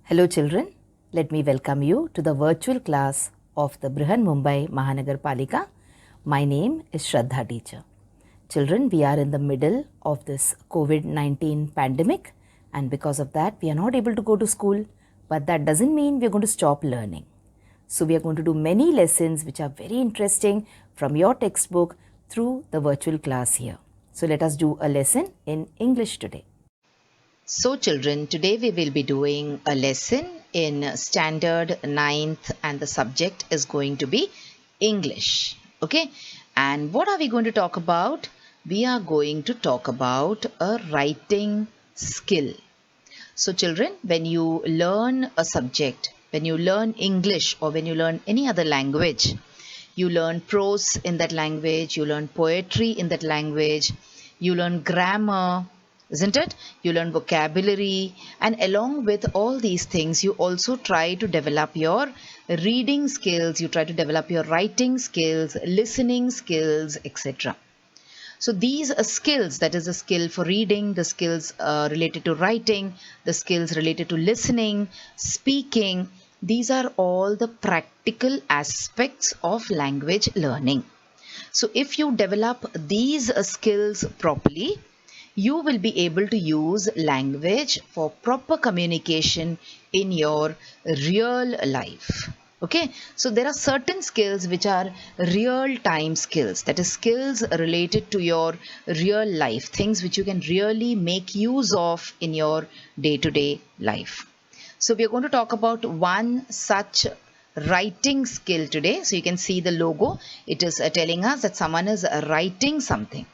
Hello children, let me welcome you to the virtual class of the Brihan Mumbai Mahanagar Palika. My name is Shraddha teacher. Children, we are in the middle of this COVID-19 pandemic, and because of that we are not able to go to school, but that doesn't mean we are going to stop learning. So we are going to do many lessons which are very interesting from your textbook through the virtual class here. So let us do a lesson in English today. So children, today we will be doing a lesson in standard 9th and the subject is going to be English. Okay, and what are we going to talk about? We are going to talk about a writing skill. So children, when you learn a subject, when you learn English or when you learn any other language, you learn prose in that language, you learn poetry in that language, you learn grammar, isn't it? You learn vocabulary, and along with all these things, you also try to develop your reading skills, you try to develop your writing skills, listening skills, etc. So these skills, that is the skill for reading, the skills related to writing, the skills related to listening, speaking, these are all the practical aspects of language learning. So if you develop these skills properly, you will be able to use language for proper communication in your real life. Okay, so there are certain skills which are real-time skills, that is skills related to your real life, things which you can really make use of in your day-to-day life. So we are going to talk about one such writing skill today. So you can see the logo, it is telling us that someone is writing something.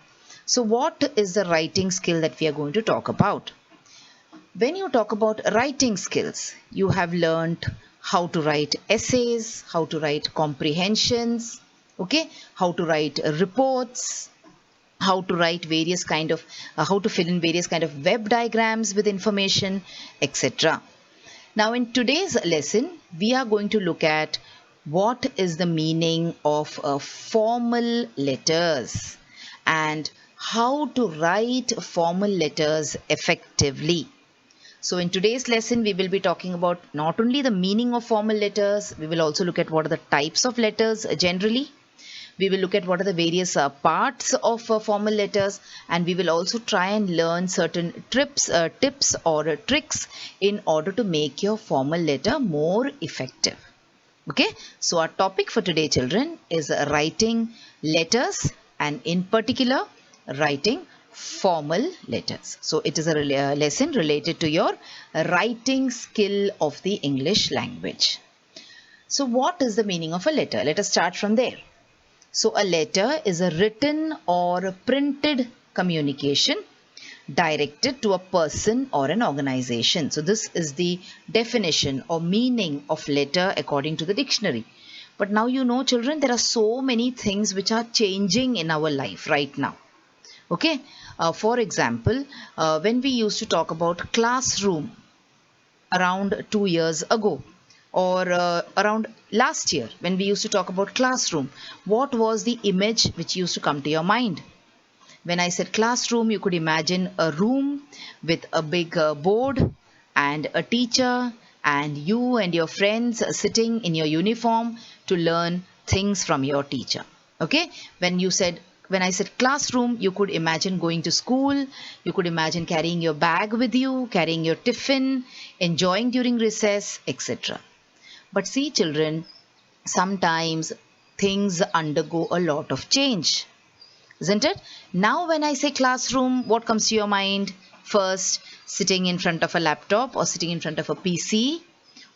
So what is the writing skill that we are going to talk about? When you talk about writing skills, you have learned how to write essays, how to write comprehensions, okay, how to write reports, how to write various kind of, how to fill in various kind of web diagrams with information, etc. Now in today's lesson, we are going to look at what is the meaning of formal letters and how to write formal letters effectively. So in today's lesson, we will be talking about not only the meaning of formal letters, we will also look at what are the types of letters generally. We will look at what are the various parts of formal letters, and we will also try and learn certain tips or tricks in order to make your formal letter more effective. Okay, so our topic for today, children, is writing letters, and in particular writing formal letters. So it is a lesson related to your writing skill of the English language. So what is the meaning of a letter? Let us start from there. So a letter is a written or printed communication directed to a person or an organization. So this is the definition or meaning of letter according to the dictionary. But now you know, children, there are so many things which are changing in our life right now. Okay, for example, when we used to talk about classroom around 2 years ago, or around last year when we used to talk about classroom, what was the image which used to come to your mind? When I said classroom, you could imagine a room with a big board and a teacher and you and your friends sitting in your uniform to learn things from your teacher. Okay, when I said classroom, you could imagine going to school, you could imagine carrying your bag with you, carrying your tiffin, enjoying during recess, etc. But see, children, sometimes things undergo a lot of change, isn't it? Now when I say classroom, what comes to your mind? First, sitting in front of a laptop or sitting in front of a PC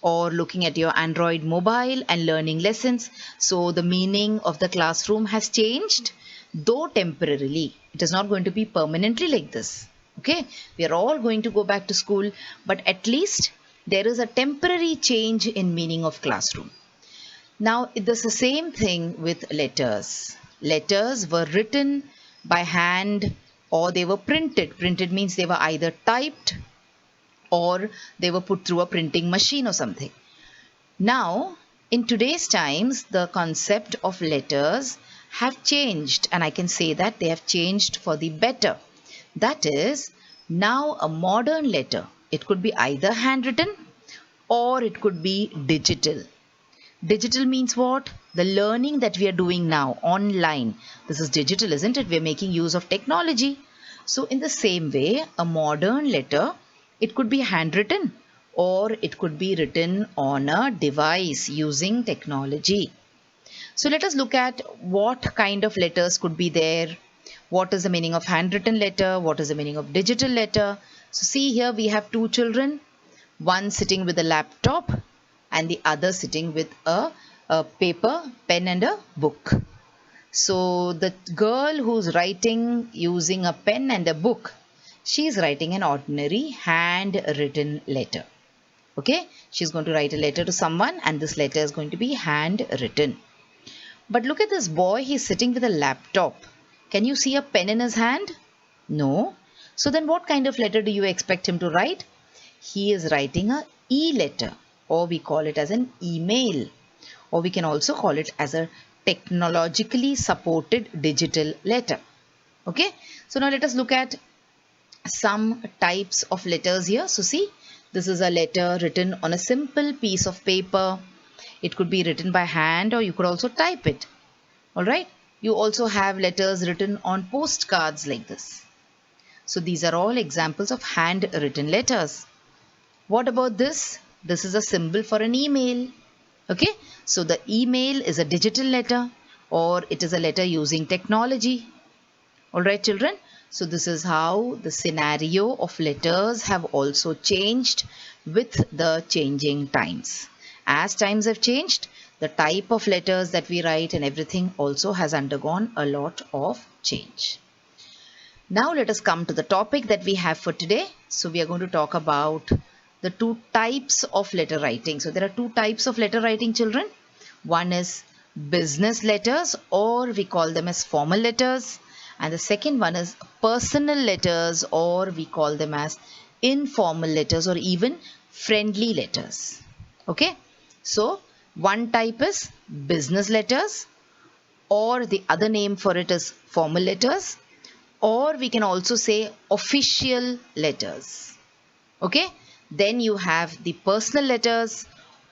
or looking at your Android mobile and learning lessons. So the meaning of the classroom has changed, though temporarily. It is not going to be permanently like this. Okay, we are all going to go back to school, but at least there is a temporary change in meaning of classroom. Now it is the same thing with letters. Letters were written by hand or they were printed. Printed means they were either typed or they were put through a printing machine or something. Now, in today's times, the concept of letters have changed, and I can say that they have changed for the better. That is, now a modern letter, it could be either handwritten or it could be digital. Digital means what? The learning that we are doing now online. This is digital, isn't it? We're making use of technology. So in the same way, a modern letter, it could be handwritten or it could be written on a device using technology. So let us look at what kind of letters could be there. What is the meaning of handwritten letter? What is the meaning of digital letter? So see here we have two children, one sitting with a laptop and the other sitting with a paper, pen and a book. So the girl who's writing using a pen and a book, she's writing an ordinary handwritten letter. Okay, she's going to write a letter to someone and this letter is going to be handwritten. But look at this boy, he's sitting with a laptop. Can you see a pen in his hand? No. So then what kind of letter do you expect him to write? He is writing a e-letter, or we call it as an email, or we can also call it as a technologically supported digital letter. Okay, so now let us look at some types of letters here. So see, this is a letter written on a simple piece of paper. It could be written by hand or you could also type it. Alright, you also have letters written on postcards like this. So these are all examples of handwritten letters. What about this? This is a symbol for an email. Okay, so the email is a digital letter or it is a letter using technology. Alright children, so this is how the scenario of letters have also changed with the changing times. As times have changed, the type of letters that we write and everything also has undergone a lot of change. Now let us come to the topic that we have for today. So we are going to talk about the two types of letter writing. So there are two types of letter writing, children. One is business letters, or we call them as formal letters. And the second one is personal letters, or we call them as informal letters or even friendly letters. Okay. So one type is business letters, or the other name for it is formal letters, or we can also say official letters. Okay. Then you have the personal letters,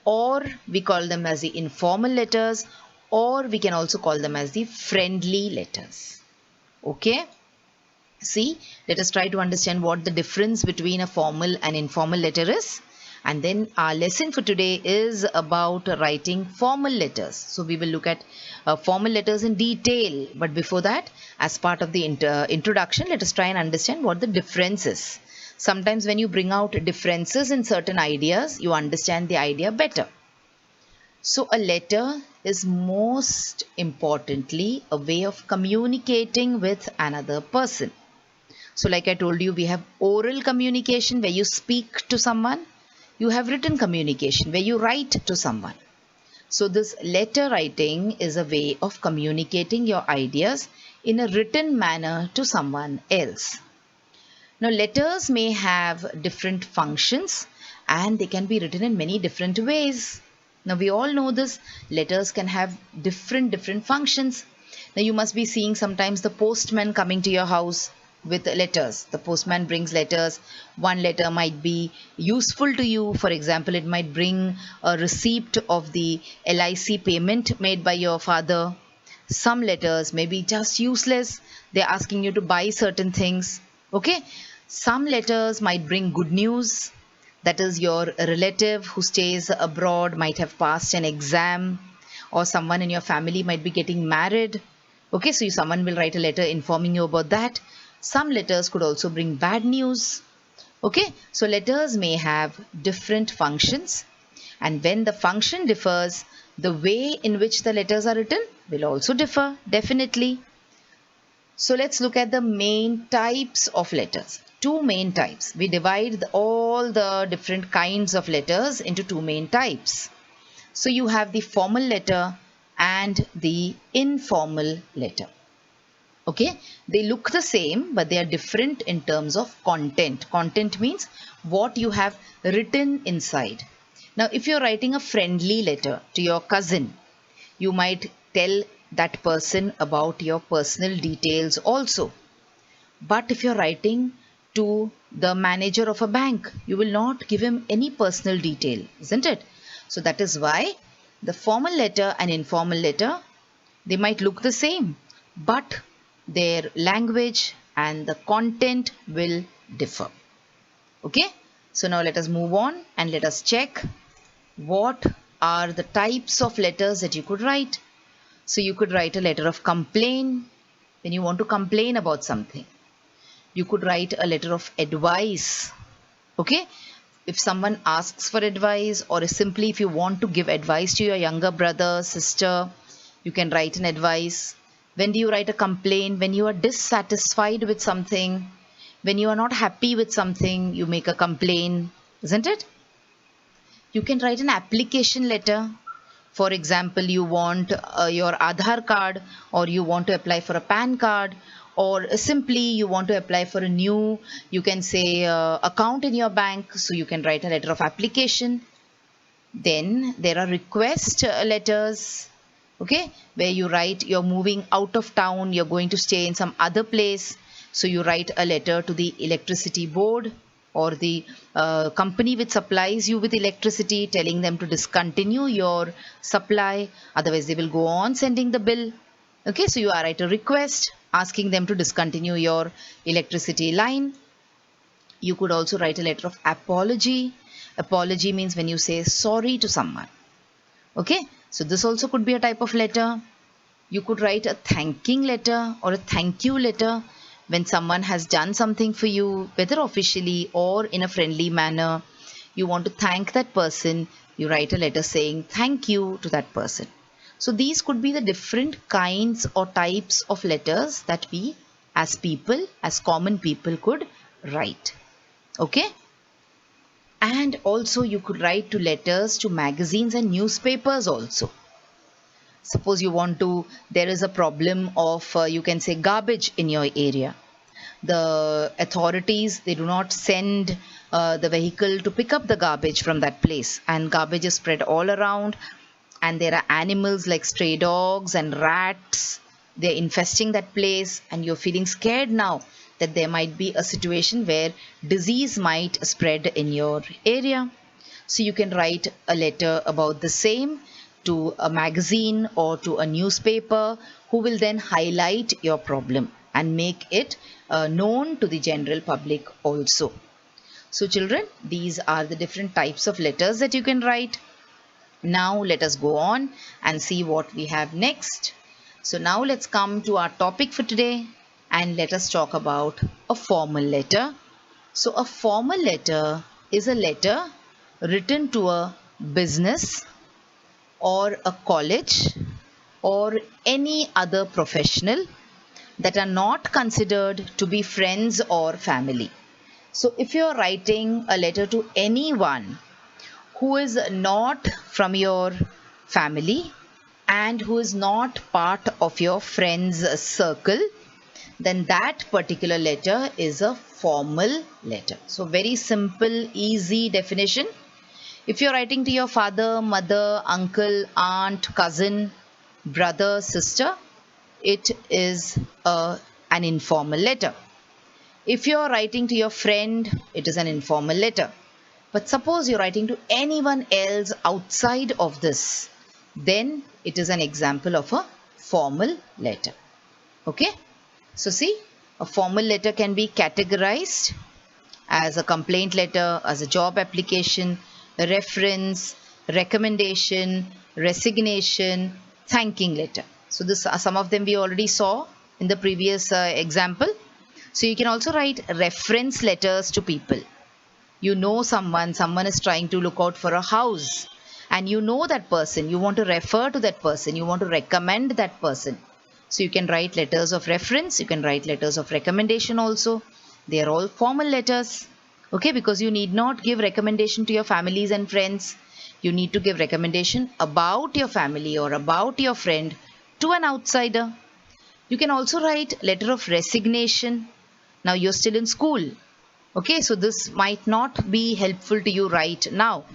or we call them as the informal letters, or we can also call them as the friendly letters. Okay. See, let us try to understand what the difference between a formal and informal letter is. And then our lesson for today is about writing formal letters. So we will look at formal letters in detail. But before that, as part of the introduction, let us try and understand what the difference is. Sometimes when you bring out differences in certain ideas, you understand the idea better. So a letter is most importantly a way of communicating with another person. So like I told you, we have oral communication where you speak to someone. You have written communication where you write to someone. So this letter writing is a way of communicating your ideas in a written manner to someone else. Now letters may have different functions and they can be written in many different ways. Now we all know this, letters can have different functions. Now you must be seeing sometimes the postman coming to your house with letters. The postman brings letters. One letter might be useful to you. For example, it might bring a receipt of the LIC payment made by your father. Some letters may be just useless. They're asking you to buy certain things. Okay. Some letters might bring good news. That is, your relative who stays abroad might have passed an exam, or someone in your family might be getting married. Okay, so someone will write a letter informing you about that. Some letters could also bring bad news. Okay, so letters may have different functions, and when the function differs, the way in which the letters are written will also differ, definitely. So let's look at the main types of letters. Two main types. We divide all the different kinds of letters into two main types. So you have the formal letter and the informal letter. Okay, they look the same, but they are different in terms of content. Content means what you have written inside. Now, if you're writing a friendly letter to your cousin, you might tell that person about your personal details also. But if you're writing to the manager of a bank. You will not give him any personal detail, isn't it? So that is why the formal letter and informal letter, they might look the same, but their language and the content will differ. Okay, so now let us move on and let us check what are the types of letters that you could write. So you could write a letter of complaint when you want to complain about something. You could write a letter of advice. Okay, if someone asks for advice, or simply if you want to give advice to your younger brother, sister, you can write an advice. When do you write a complaint? When you are dissatisfied with something, when you are not happy with something, you make a complaint, isn't it? You can write an application letter. For example, you want your Aadhaar card, or you want to apply for a PAN card, or simply you want to apply for a new, you can say, account in your bank. So you can write a letter of application. Then there are request letters, okay, where you write you're moving out of town, you're going to stay in some other place. So you write a letter to the electricity board or the company which supplies you with electricity, telling them to discontinue your supply, otherwise they will go on sending the bill. Okay, so you write a request asking them to discontinue your electricity line. You could also write a letter of apology. Apology means when you say sorry to someone. Okay, so this also could be a type of letter. You could write a thanking letter or a thank you letter when someone has done something for you, whether officially or in a friendly manner. You want to thank that person, you write a letter saying thank you to that person. So these could be the different kinds or types of letters that we as people, as common people, could write. Okay? And also you could write to letters to magazines and newspapers also. Suppose you want to, there is a problem of, you can say, garbage in your area. The authorities, they do not send the vehicle to pick up the garbage from that place, and garbage is spread all around, and there are animals like stray dogs and rats, they're infesting that place, and you're feeling scared now that there might be a situation where disease might spread in your area. So you can write a letter about the same to a magazine or to a newspaper, who will then highlight your problem and make it known to the general public also. So children, these are the different types of letters that you can write. Now let us go on and see what we have next. So now let's come to our topic for today, and let us talk about a formal letter. So a formal letter is a letter written to a business or a college or any other professional that are not considered to be friends or family. So if you are writing a letter to anyone who is not from your family and who is not part of your friends circle, then that particular letter is a formal letter. So very simple, easy definition. If you're writing to your father, mother, uncle, aunt, cousin, brother, sister, it is an informal letter. If you're writing to your friend, it is an informal letter. But suppose you're writing to anyone else outside of this, then it is an example of a formal letter. Okay? So see, a formal letter can be categorized as a complaint letter, as a job application, a reference, recommendation, resignation, thanking letter. So this some of them we already saw in the previous example. So you can also write reference letters to people. You know someone is trying to look out for a house, and you know that person, you want to refer to that person, you want to recommend that person. So you can write letters of reference, you can write letters of recommendation also. They are all formal letters. Okay, because you need not give recommendation to your families and friends. You need to give recommendation about your family or about your friend to an outsider. You can also write letter of resignation. Now you're still in school. Okay, so this might not be helpful to you right now.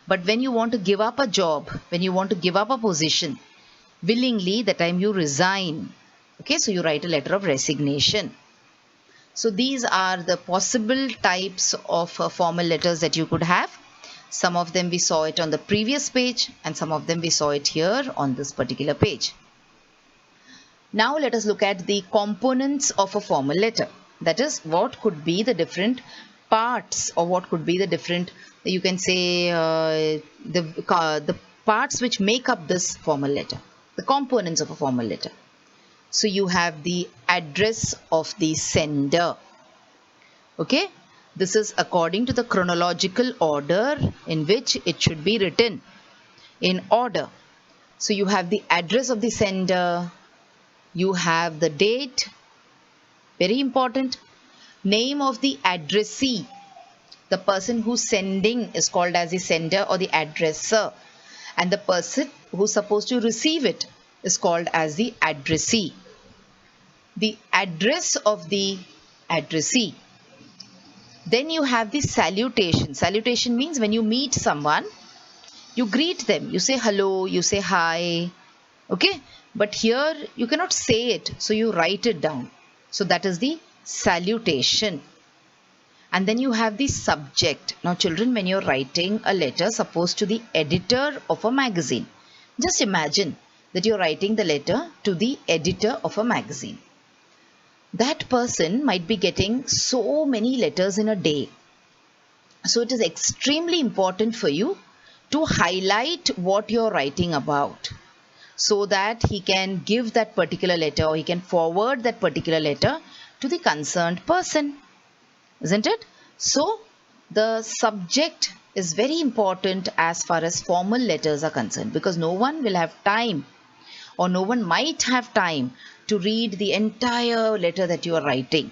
But when you want to give up a job, when you want to give up a position, willingly, the time you resign. Okay, so you write a letter of resignation. So these are the possible types of formal letters that you could have. Some of them we saw it on the previous page and some of them we saw it here on this particular page. Now let us look at the components of a formal letter. That is, what could be the different parts, or what could be the different, you can say, the parts which make up this formal letter, the components of a formal letter. So you have the address of the sender. Okay, this is according to the chronological order in which it should be written in order. So you have the address of the sender, you have the date, very important, name of the addressee. The person who's sending is called as the sender or the addresser, and the person who's supposed to receive it is called as the addressee. The address of the addressee. Then you have the salutation. Salutation means when you meet someone, you greet them. You say hello, you say hi. Okay, but here you cannot say it, so you write it down. So that is the salutation. And then you have the subject. Now children, when you're writing a letter, suppose to the editor of a magazine, just imagine that you're writing the letter to the editor of a magazine. That person might be getting so many letters in a day. So it is extremely important for you to highlight what you're writing about, so that he can give that particular letter, or he can forward that particular letter to the concerned person, isn't it? So the subject is very important as far as formal letters are concerned, because no one will have time, or no one might have time to read the entire letter that you are writing.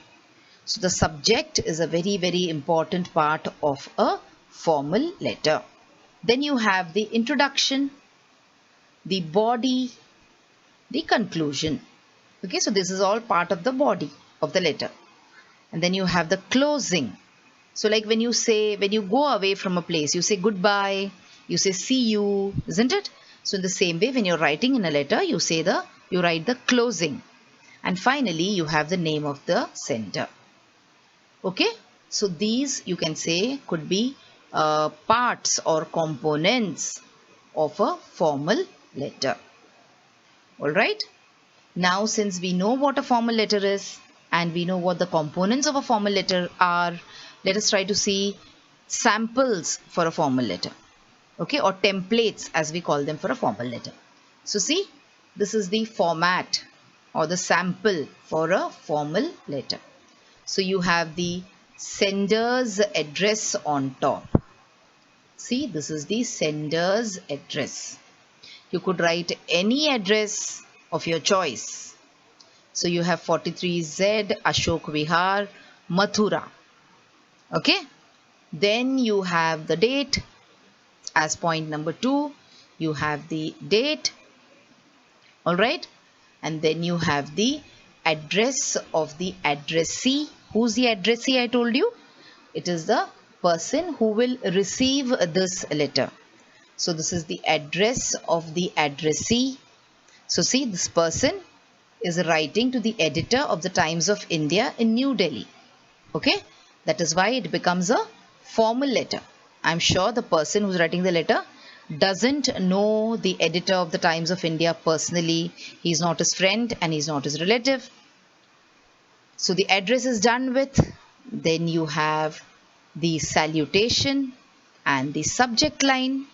So the subject is a very, very important part of a formal letter. Then you have the introduction, the body, the conclusion. Okay, so this is all part of the body of the letter. And then you have the closing. So like when you go away from a place, you say goodbye, you say see you, isn't it? So in the same way, when you're writing in a letter, you write the closing. And finally, you have the name of the sender. Okay, so these you can say could be parts or components of a formal letter. Alright, now since we know what a formal letter is and we know what the components of a formal letter are, let us try to see samples for a formal letter. Okay, or templates as we call them for a formal letter. So see, this is the format or the sample for a formal letter. So you have the sender's address on top. See, this is the sender's address. You could write any address of your choice. So you have 43Z Ashok Vihar, Mathura. Okay, then you have the date. As point number 2, you have the date. Alright, and then you have the address of the addressee. Who's the addressee? I told you it is the person who will receive this letter. So this is the address of the addressee. So see, this person is writing to the editor of the Times of India in New Delhi. Okay, that is why it becomes a formal letter. I'm sure the person who's writing the letter doesn't know the editor of the Times of India personally. He's not his friend and he's not his relative. So the address is done with. Then you have the salutation and the subject line.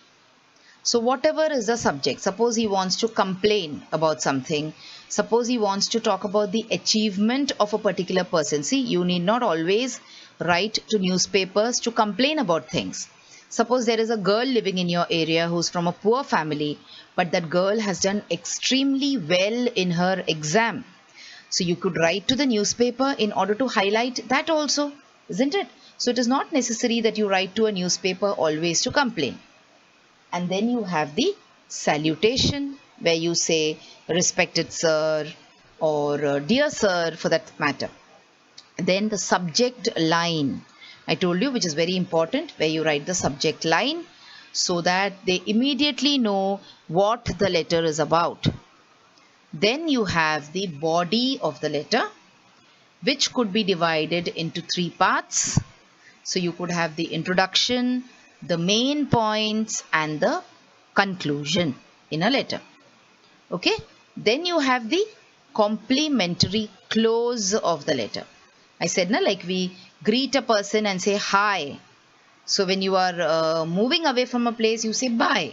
So whatever is the subject, suppose he wants to complain about something, suppose he wants to talk about the achievement of a particular person. See, you need not always write to newspapers to complain about things. Suppose there is a girl living in your area who's from a poor family, but that girl has done extremely well in her exam. So you could write to the newspaper in order to highlight that also, isn't it? So it is not necessary that you write to a newspaper always to complain. And then you have the salutation, where you say respected sir or dear sir for that matter. Then the subject line, I told you, which is very important, where you write the subject line so that they immediately know what the letter is about. Then you have the body of the letter, which could be divided into 3 parts. So you could have the introduction, the main points, and the conclusion in a letter. Okay, then you have the complimentary close of the letter. I said, like we greet a person and say hi. So when you are moving away from a place, you say bye.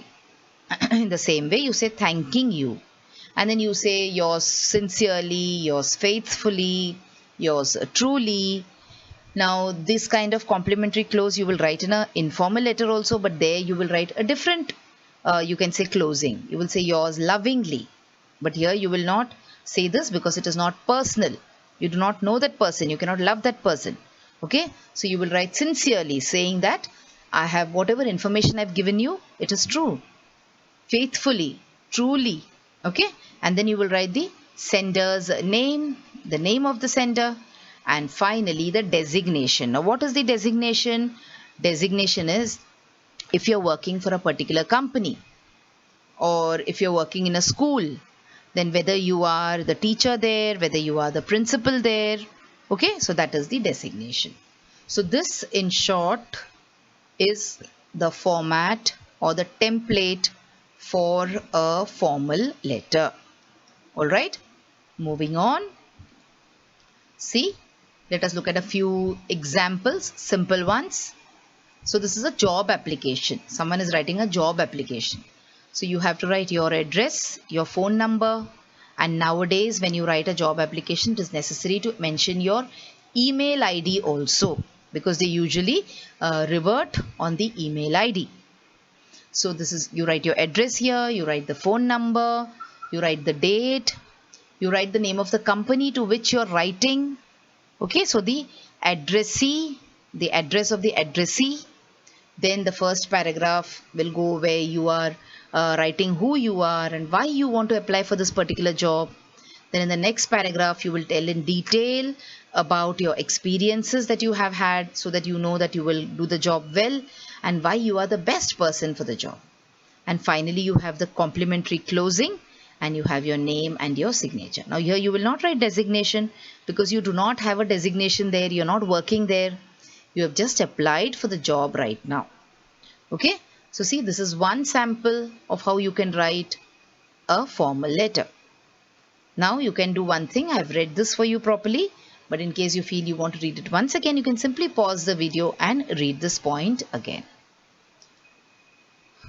In the same way, you say thanking you. And then you say yours sincerely, yours faithfully, yours truly. Now, this kind of complimentary close you will write in an informal letter also, but there you will write a different, you can say closing. You will say yours lovingly. But here you will not say this because it is not personal. You do not know that person. You cannot love that person. Okay. So you will write sincerely, saying that I have whatever information I have given you, it is true. Faithfully, truly. Okay. And then you will write the sender's name, the name of the sender, and finally the designation. Now what is the designation? Designation is if you're working for a particular company or if you're working in a school, then whether you are the teacher there, whether you are the principal there. Okay, so that is the designation. So this in short is the format or the template for a formal letter. Alright, moving on. See, let us look at a few examples, simple ones. So this is a job application. Someone is writing a job application. So you have to write your address, your phone number, and nowadays when you write a job application, it is necessary to mention your email ID also, because they usually revert on the email ID. So this is, you write your address here, you write the phone number, you write the date, you write the name of the company to which you are writing. Okay, so the addressee, the address of the addressee. Then the first paragraph will go where you are writing who you are and why you want to apply for this particular job. Then in the next paragraph, you will tell in detail about your experiences that you have had so that you know that you will do the job well and why you are the best person for the job. And finally, you have the complimentary closing and you have your name and your signature. Now here you will not write designation because you do not have a designation there. You're not working there. You have just applied for the job right now. Okay. So see, this is one sample of how you can write a formal letter. Now you can do one thing. I've read this for you properly, but in case you feel you want to read it once again, you can simply pause the video and read this point again.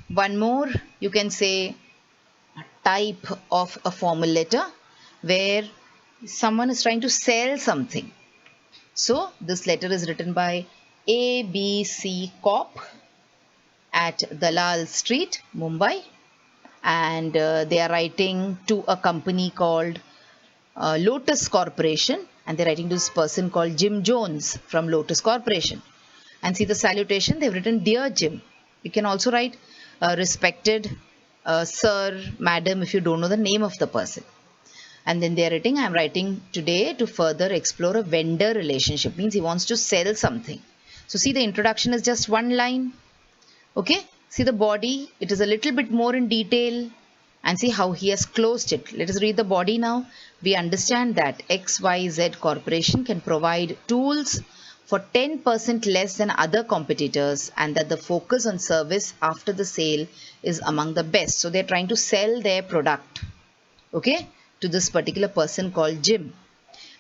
One more, you can say a type of a formal letter where someone is trying to sell something. So this letter is written by ABC Corp at Dalal Street, Mumbai, and they are writing to a company called Lotus Corporation, and they're writing to this person called Jim Jones from Lotus Corporation. And see the salutation, they've written Dear Jim. You can also write respected sir, madam, if you don't know the name of the person. And then they're writing, I'm writing today to further explore a vendor relationship. Means he wants to sell something. So see, the introduction is just one line. Okay, see the body, it is a little bit more in detail, and see how he has closed it. Let us read the body now. We understand that XYZ Corporation can provide tools for 10% less than other competitors and that the focus on service after the sale is among the best. So they're trying to sell their product, okay, to this particular person called Jim.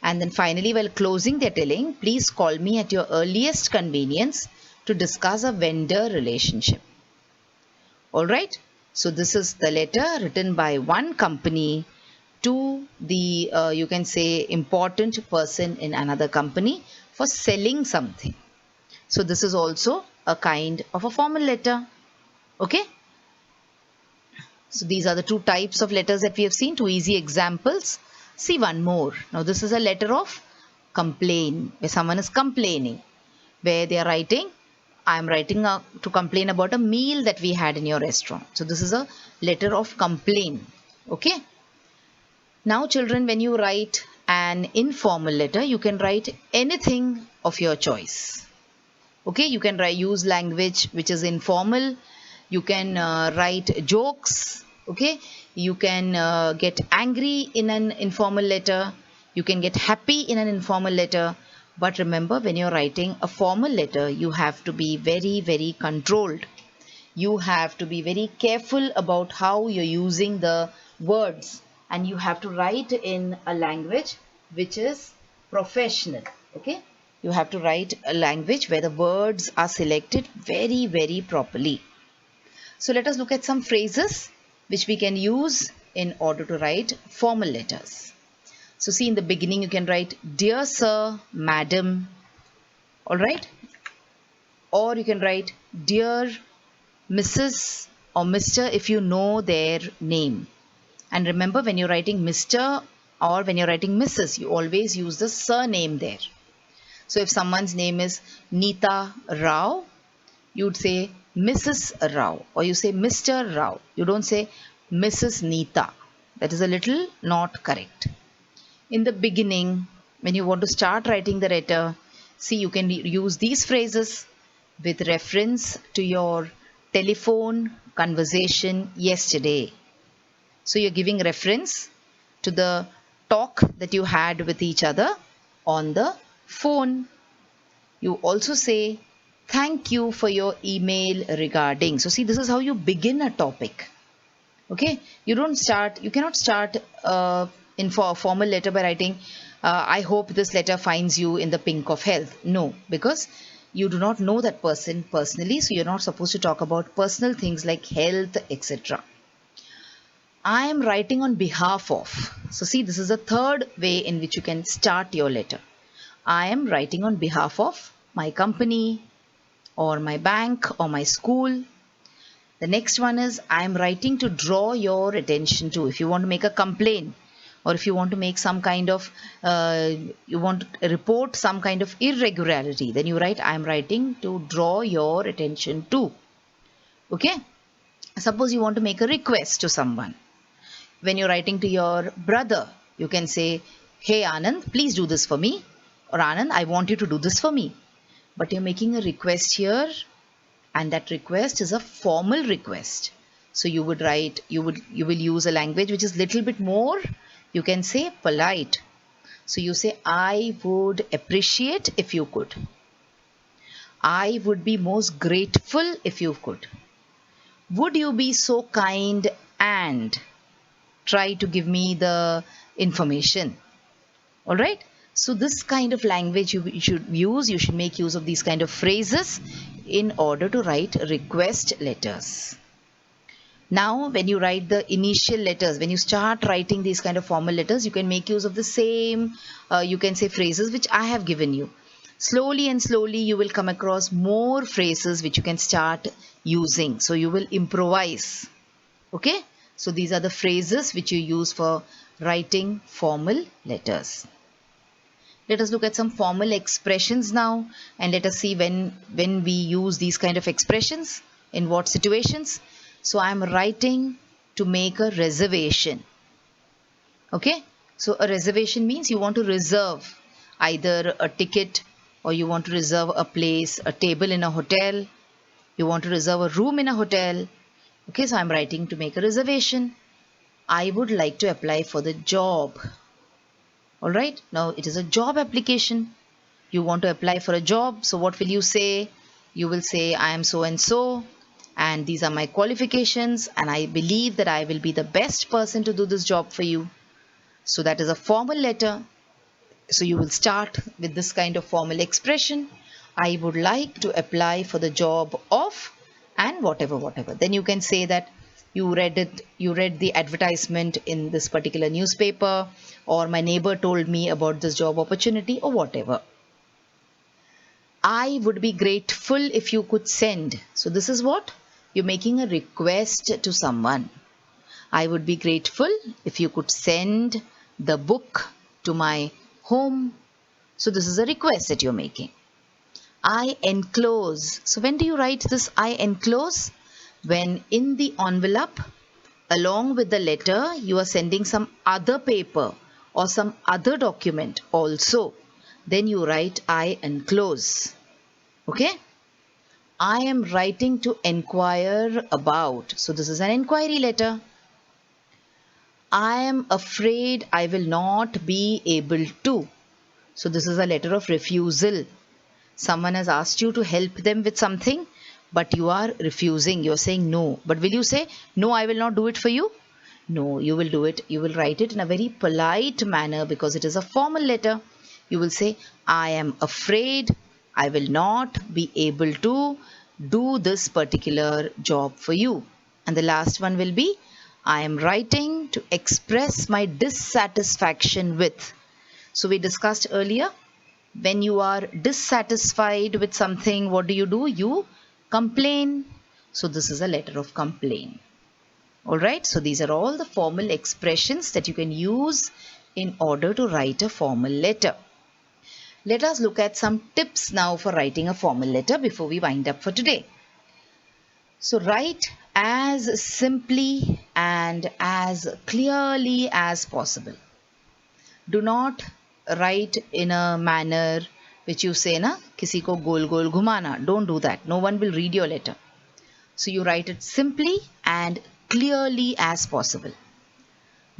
And then finally, while closing, they're telling, please call me at your earliest convenience to discuss a vendor relationship. Alright, so this is the letter written by one company to the, you can say, important person in another company for selling something. So this is also a kind of a formal letter. Okay. So these are the two types of letters that we have seen, two easy examples. See one more. Now this is a letter of complaint, where someone is complaining, where they are writing, I am writing to complain about a meal that we had in your restaurant. So this is a letter of complaint. Okay. Now children, when you write an informal letter, you can write anything of your choice. Okay. You can use language which is informal. You can write jokes. Okay. You can get angry in an informal letter. You can get happy in an informal letter. But remember, when you're writing a formal letter, you have to be very, very controlled. You have to be very careful about how you're using the words, and you have to write in a language which is professional. Okay, you have to write a language where the words are selected very, very properly. So let us look at some phrases which we can use in order to write formal letters. So see, in the beginning you can write dear sir, madam, all right, or you can write dear Mrs. or Mr. if you know their name. And remember, when you're writing Mr. or when you're writing Mrs., you always use the surname there. So if someone's name is Neeta Rao, you'd say Mrs. Rao, or you say Mr. Rao. You don't say Mrs. Neeta. That is a little not correct. In the beginning, when you want to start writing the letter, see, you can use these phrases with reference to your telephone conversation yesterday. So you're giving reference to the talk that you had with each other on the phone. You also say thank you for your email regarding. So see, this is how you begin a topic. Okay, you cannot start in for a formal letter by writing I hope this letter finds you in the pink of health. No, because you do not know that person personally, so you're not supposed to talk about personal things like health, etc. I am writing on behalf of. So see, this is the third way in which you can start your letter. I am writing on behalf of my company or my bank or my school. The next one is I am writing to draw your attention to. If you want to make a complaint, or if you want to make some kind of, you want to report some kind of irregularity, then you write I am writing to draw your attention to. Okay. Suppose you want to make a request to someone. When you're writing to your brother, you can say, hey Anand, please do this for me. Or Anand, I want you to do this for me. But you're making a request here, and that request is a formal request. So you would write, you will use a language which is little bit more, you can say polite. So you say, I would appreciate if you could. I would be most grateful if you could. Would you be so kind and try to give me the information? All right. So this kind of language you should use. You should make use of these kind of phrases in order to write request letters. Now, when you write the initial letters, when you start writing these kind of formal letters, you can make use of the same, you can say phrases which I have given you. Slowly and slowly, you will come across more phrases which you can start using. So you will improvise. Okay. So these are the phrases which you use for writing formal letters. Let us look at some formal expressions now, and let us see when we use these kind of expressions, in what situations. So I am writing to make a reservation. Okay. So a reservation means you want to reserve either a ticket, or you want to reserve a place, a table in a hotel. You want to reserve a room in a hotel. Okay. So I'm writing to make a reservation. I would like to apply for the job. All right. Now it is a job application. You want to apply for a job. So what will you say? You will say, I am so and so, and these are my qualifications, and I believe that I will be the best person to do this job for you. So that is a formal letter. So you will start with this kind of formal expression. I would like to apply for the job of, and whatever. Then you can say that you read the advertisement in this particular newspaper, or my neighbor told me about this job opportunity, or whatever. I would be grateful if you could send. So this is what? You're making a request to someone. I would be grateful if you could send the book to my home. So this is a request that you're making. I enclose. So when do you write this I enclose? When in the envelope, along with the letter, you are sending some other paper or some other document also. Then you write I enclose. Okay. I am writing to inquire about. So this is an inquiry letter. I am afraid I will not be able to. So this is a letter of refusal. Someone has asked you to help them with something, but you are refusing. You're saying no. But will you say, no, I will not do it for you? No, you will do it. You will write it in a very polite manner because it is a formal letter. You will say, I am afraid I will not be able to do this particular job for you. And the last one will be, I am writing to express my dissatisfaction with. So we discussed earlier, when you are dissatisfied with something, what do? You complain. So this is a letter of complaint. Alright, so these are all the formal expressions that you can use in order to write a formal letter. Let us look at some tips now for writing a formal letter before we wind up for today. So write as simply and as clearly as possible. Do not write in a manner which you say na, kisi ko gol gol ghumana. Don't do that. No one will read your letter. So you write it simply and clearly as possible.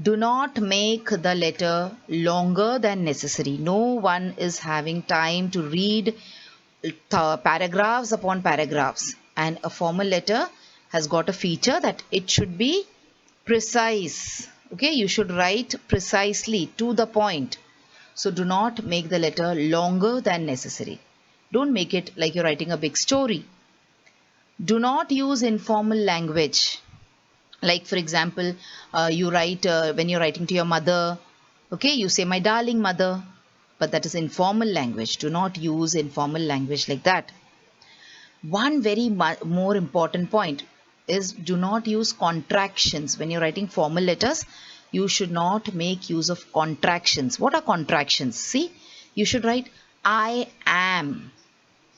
Do not make the letter longer than necessary. No one is having time to read paragraphs upon paragraphs. And a formal letter has got a feature that it should be precise. Okay, you should write precisely to the point. So do not make the letter longer than necessary. Don't make it like you're writing a big story. Do not use informal language. Like for example, you write when you're writing to your mother, okay, you say my darling mother, but that is informal language. Do not use informal language like that. One very more important point is do not use contractions. When you're writing formal letters, you should not make use of contractions. What are contractions? See, you should write I am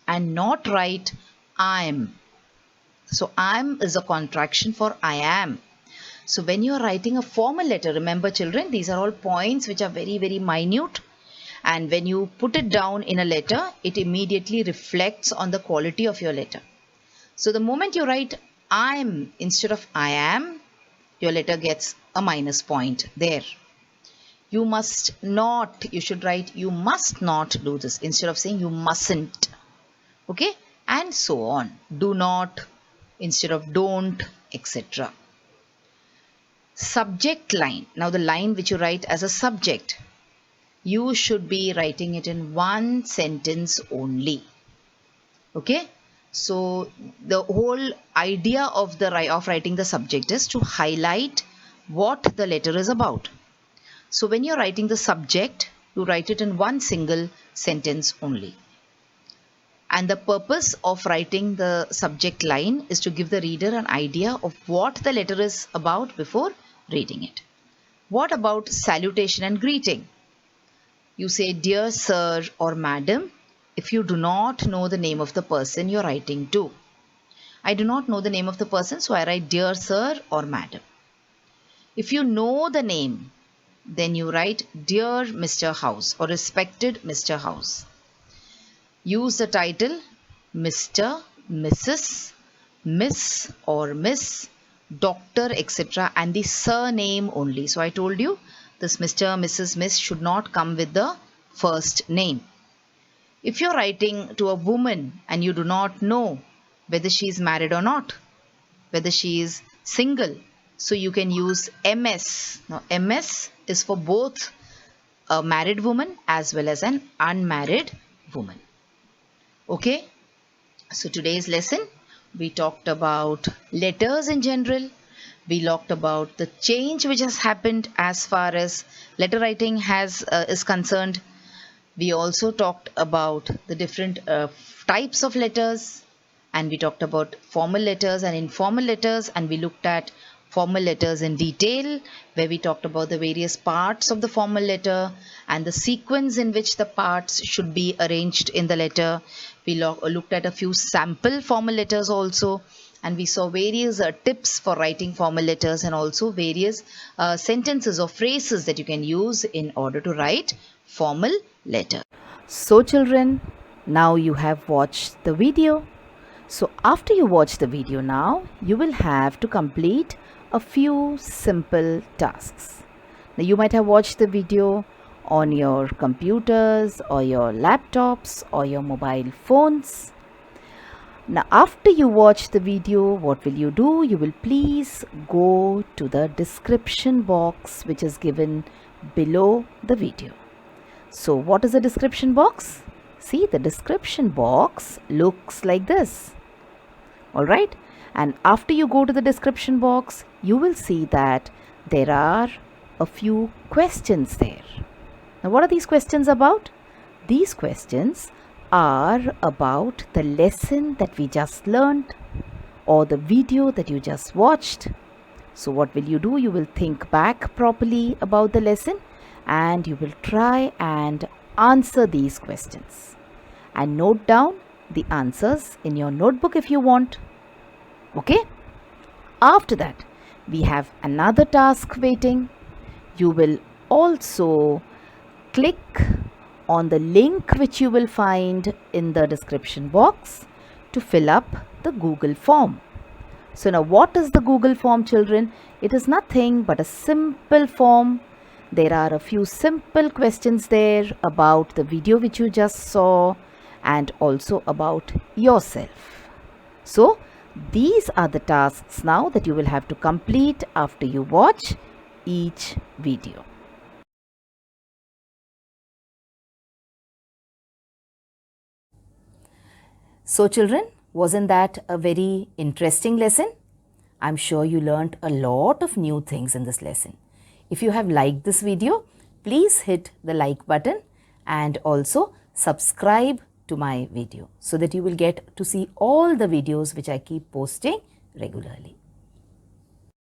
and not write I'm. So I'm is a contraction for I am. So when you are writing a formal letter, remember children, these are all points which are very, very minute. And when you put it down in a letter, it immediately reflects on the quality of your letter. So the moment you write I'm instead of I am, your letter gets a minus point there. You must not, you should write you must not do this instead of saying you mustn't. Okay, and so on. Do not instead of don't, etc. Subject line. Now the line which you write as a subject, you should be writing it in one sentence only. Okay, so the whole idea of writing the subject is to highlight what the letter is about. So when you're writing the subject, you write it in one single sentence only. And the purpose of writing the subject line is to give the reader an idea of what the letter is about before reading it. What about salutation and greeting? You say dear sir or madam if you do not know the name of the person you're writing to. I do not know the name of the person, so I write dear sir or madam. If you know the name, then you write dear Mr. House or respected Mr. House. Use the title Mr., Mrs., Miss or Miss, Doctor, etc. and the surname only. So I told you this Mr., Mrs., Miss should not come with the first name. If you're writing to a woman and you do not know whether she is married or not, whether she is single, so you can use MS. Now MS is for both a married woman as well as an unmarried woman. Okay, so today's lesson, we talked about letters in general. We talked about the change which has happened as far as letter writing is concerned. We also talked about the different types of letters, and we talked about formal letters and informal letters, and we looked at formal letters in detail, where we talked about the various parts of the formal letter and the sequence in which the parts should be arranged in the letter. We looked at a few sample formal letters also, and we saw various tips for writing formal letters and also various sentences or phrases that you can use in order to write formal letter. So children, now you have watched the video. So after you watch the video now, you will have to complete a few simple tasks. Now, you might have watched the video on your computers or your laptops or your mobile phones. Now, after you watch the video, what will you do? You will please go to the description box which is given below the video. So, what is the description box? See, the description box looks like this. Alright, and after you go to the description box, you will see that there are a few questions there. Now, what are these questions about? These questions are about the lesson that we just learned or the video that you just watched. So, what will you do? You will think back properly about the lesson and you will try and answer these questions and note down the answers in your notebook if you want. Okay? After that, we have another task waiting. You will also click on the link which you will find in the description box to fill up the Google form. So now, what is the Google form, children? It is nothing but a simple form. There are a few simple questions there about the video which you just saw and also about yourself. So these are the tasks now that you will have to complete after you watch each video. So children, wasn't that a very interesting lesson? I'm sure you learnt a lot of new things in this lesson. If you have liked this video, please hit the like button and also subscribe to my video so that you will get to see all the videos which I keep posting regularly.